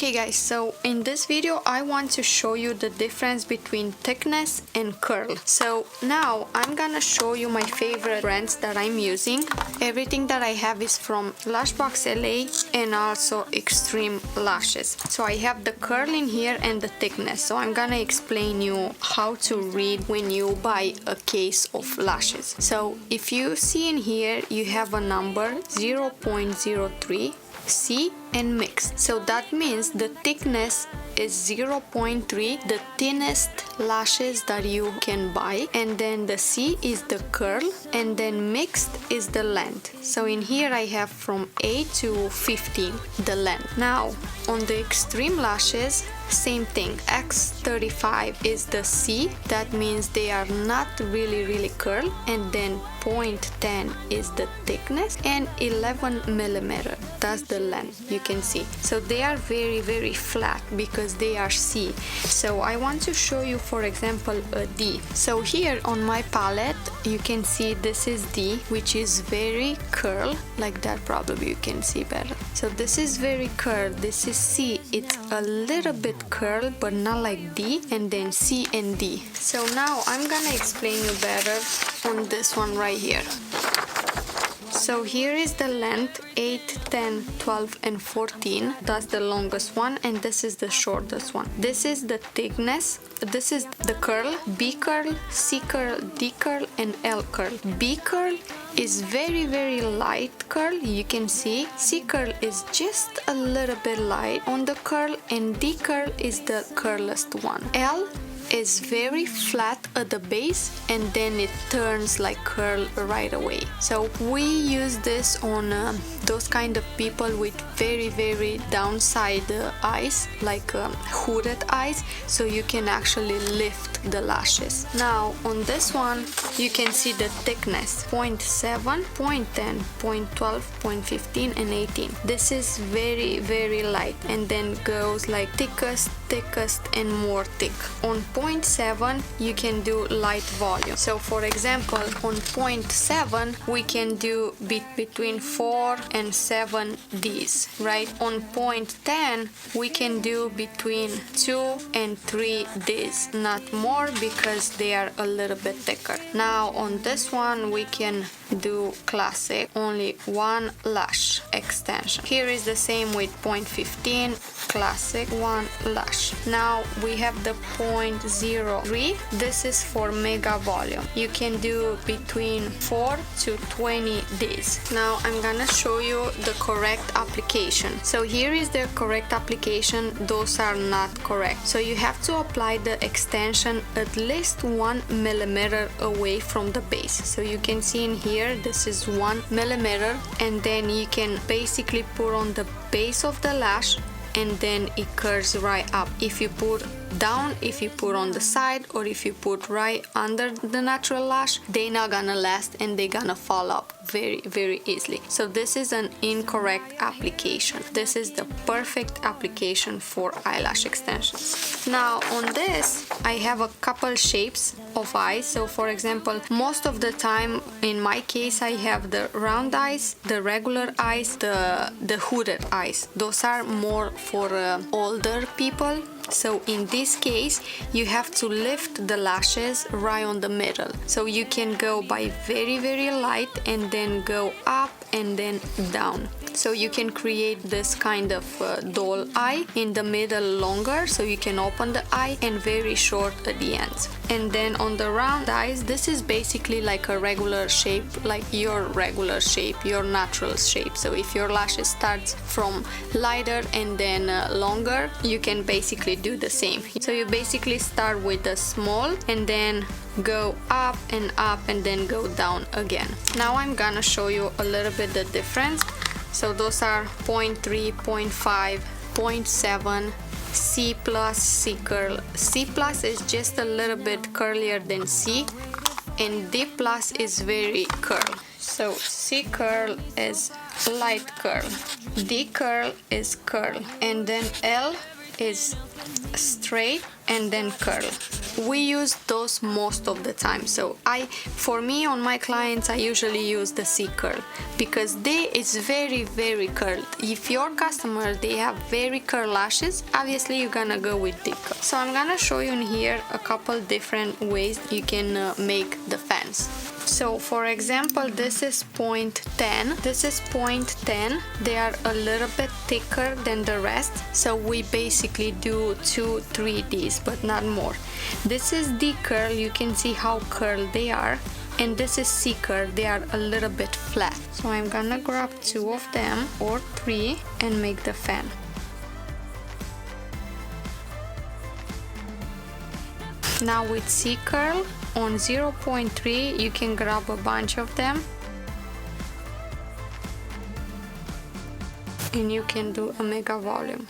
Okay guys, so in this video I want to show you the difference between thickness and curl. So now I'm gonna show you my favorite brands that I'm using. Everything that I have is from Lashbox LA and also Extreme Lashes. So I have the curl in here and the thickness. So I'm gonna explain you how to read when you buy a case of lashes. So if you see in here, you have a number 0.03 C and mixed. So that means the thickness is 0.3, the thinnest lashes that you can buy, and then the C is the curl, and then mixed is the length. So in here I have from 8 to 15 the length. Now on the Extreme Lashes, same thing, X35 is the C, that means they are not really curl, and then 0.10 is the thickness and 11 millimeter, that's the length, you can see. So they are very flat because they are C. So I want to show you, for example, a D. So here on my palette you can see this is D, which is very curl, like that probably you can see better. So this is very curl, this is C, it's a little bit curl but not like D, and then C and D. So now I'm gonna explain you better on this one right here. So here is the length 8, 10, 12 and 14. That's the longest one, and this is the shortest one. This is the thickness. This is the curl, B curl, C curl, D curl and L curl. B curl is very light curl, you can see. C curl is just a little bit light on the curl, and D curl is the curlest one. L is very flat at the base and then it turns like curl right away. So we use this on those kind of people with very downside eyes, like hooded eyes, so you can actually lift the lashes. Now on this one you can see the thickness 0.7, 0.10, 0.12, 0.15 and 18. This is very light, and then goes like thickest and more thick. On 0.7 you can do light volume. So for example on 0.7 we can do between 4 and 7 Ds, right? On 0.10 we can do between 2 and 3 Ds, not more because they are a little bit thicker. Now on this one we can do classic, only one lash extension. Here is the same with 0.15, classic, one lash. Now we have the 0.03. This is for mega volume. You can do between 4 to 20 days. Now I'm gonna show you the correct application. So here is the correct application. Those are not correct. So you have to apply the extension at least 1 millimeter away from the base. So you can see in here this is 1 millimeter, and then you can basically put on the base of the lash and then it curves right up. If you put down, if you put on the side, or if you put right under the natural lash, they're not gonna last and they're gonna fall up very easily. So this is an incorrect application. This is the perfect application for eyelash extensions. Now on this I have a couple shapes of eyes. So for example, most of the time in my case I have the round eyes, the regular eyes, the hooded eyes. Those are more for older people. So in this case you have to lift the lashes right on the middle. So you can go by very light and then go up and then down. So you can create this kind of doll eye, in the middle longer so you can open the eye, and very short at the ends. And then on the round eyes, this is basically like a regular shape, like your regular shape, your natural shape. So if your lashes starts from lighter and then longer, you can basically do the same. So you basically start with the small and then go up and then go down again. Now I'm gonna show you a little bit the difference. So those are 0.3, 0.5, 0.7, C plus, C curl. C plus is just a little bit curlier than C, and D plus is very curl. So C curl is light curl, D curl is curl, and then L is straight and then curl. We use those most of the time. So for me, on my clients, I usually use the C curl because it's very curled. If your customers, they have very curled lashes, obviously you're gonna go with thick curl. So I'm gonna show you in here a couple different ways you can make the fans. So for example, this is 0.10, this is 0.10. They are a little bit thicker than the rest, so we basically do 2-3 Ds, but not more. This is D curl, you can see how curled they are, and this is C curl, they are a little bit flat. So I'm gonna grab 2 of them or 3 and make the fan. Now with C curl, on 0.3 you can grab a bunch of them and you can do a mega volume.